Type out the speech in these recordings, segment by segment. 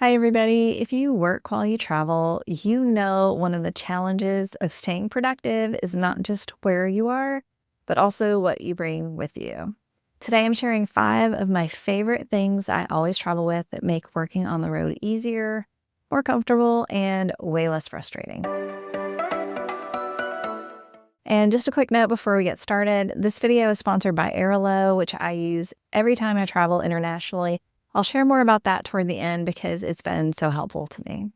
Hi, everybody. If you work while you travel, you know one of the challenges of staying productive is not just where you are, but also what you bring with you. Today, I'm sharing 5 of my favorite things I always travel with that make working on the road easier, more comfortable, and way less frustrating. And just a quick note before we get started, this video is sponsored by airalo, which I use every time I travel internationally. I'll share more about that toward the end because it's been so helpful to me.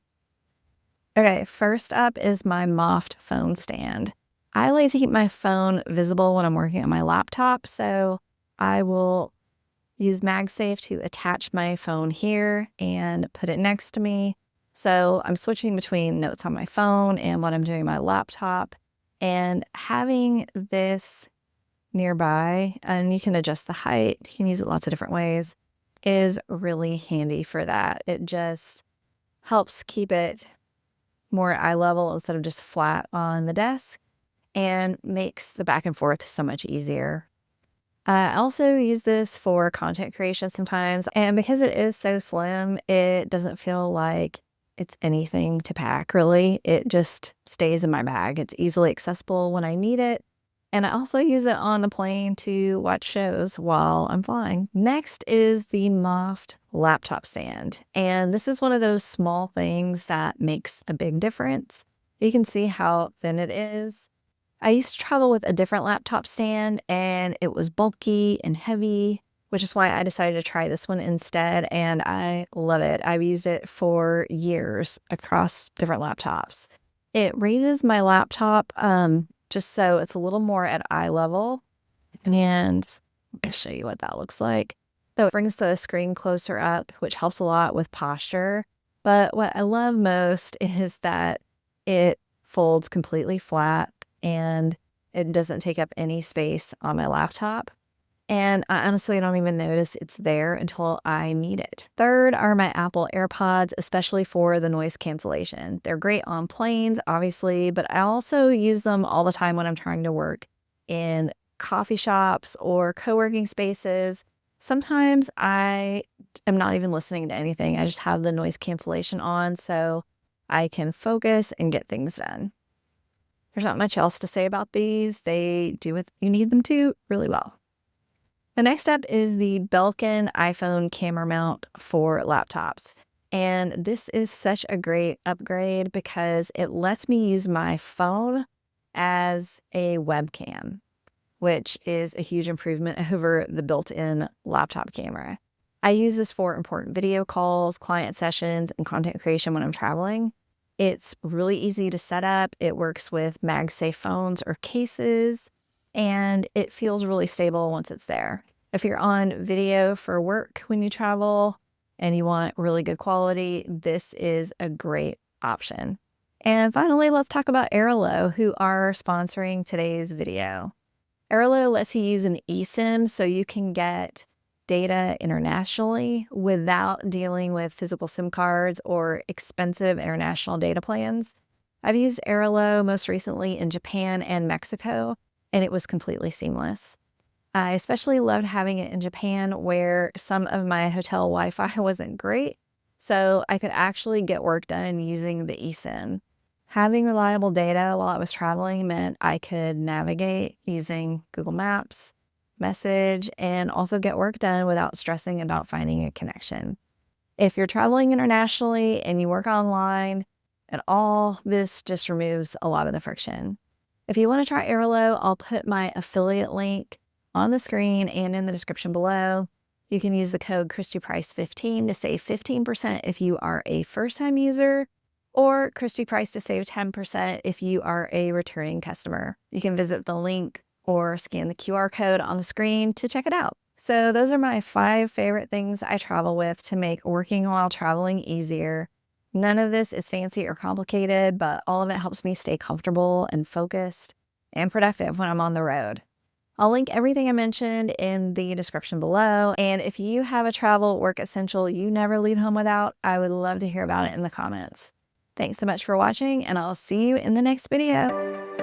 Okay, first up is my moft phone stand. I like to keep my phone visible when I'm working on my laptop, so I will use MagSafe to attach my phone here and put it next to me. So I'm switching between notes on my phone and what I'm doing on my laptop. And having this nearby, and you can adjust the height, you can use it lots of different ways, is really handy for that. It just helps keep it more at eye level instead of just flat on the desk and makes the back and forth so much easier. I also use this for content creation sometimes, and because it is so slim, it doesn't feel like it's anything to pack, really. It just stays in my bag. It's easily accessible when I need it, and I also use it on the plane to watch shows while I'm flying. Next is the Moft laptop stand, and this is one of those small things that makes a big difference. You can see how thin it is. I used to travel with a different laptop stand and it was bulky and heavy, which is why I decided to try this one instead, and I love it. I've used it for years across different laptops. It raises my laptop just so it's a little more at eye level, and I'll show you what that looks like. So it brings the screen closer up, which helps a lot with posture. But what I love most is that it folds completely flat and it doesn't take up any space on my laptop. And I honestly don't even notice it's there until I need it. Third are my Apple AirPods, especially for the noise cancellation. They're great on planes, obviously, but I also use them all the time when I'm trying to work in coffee shops or co-working spaces. Sometimes I am not even listening to anything. I just have the noise cancellation on so I can focus and get things done. There's not much else to say about these. They do what you need them to really well. The next step is the Belkin iPhone camera mount for laptops. And this is such a great upgrade because it lets me use my phone as a webcam, which is a huge improvement over the built-in laptop camera. I use this for important video calls, client sessions, and content creation when I'm traveling. It's really easy to set up. It works with MagSafe phones or cases, and it feels really stable once it's there. If you're on video for work when you travel and you want really good quality, this is a great option. And finally, let's talk about airalo, who are sponsoring today's video. airalo lets you use an eSIM so you can get data internationally without dealing with physical SIM cards or expensive international data plans. I've used airalo most recently in Japan and Mexico, and it was completely seamless. I especially loved having it in Japan where some of my hotel Wi-Fi wasn't great, so I could actually get work done using the eSIM. Having reliable data while I was traveling meant I could navigate using Google Maps, message, and also get work done without stressing about finding a connection. If you're traveling internationally and you work online at all, this just removes a lot of the friction. If you want to try airalo, I'll put my affiliate link on the screen and in the description below. You can use the code CHRISTYPRICE15 to save 15% if you are a first-time user, or CHRISTYPRICE to save 10% if you are a returning customer. You can visit the link or scan the QR code on the screen to check it out. So those are my 5 favorite things I travel with to make working while traveling easier. None of this is fancy or complicated, but all of it helps me stay comfortable and focused and productive when I'm on the road. I'll link everything I mentioned in the description below. And if you have a travel work essential you never leave home without, I would love to hear about it in the comments. Thanks so much for watching, and I'll see you in the next video.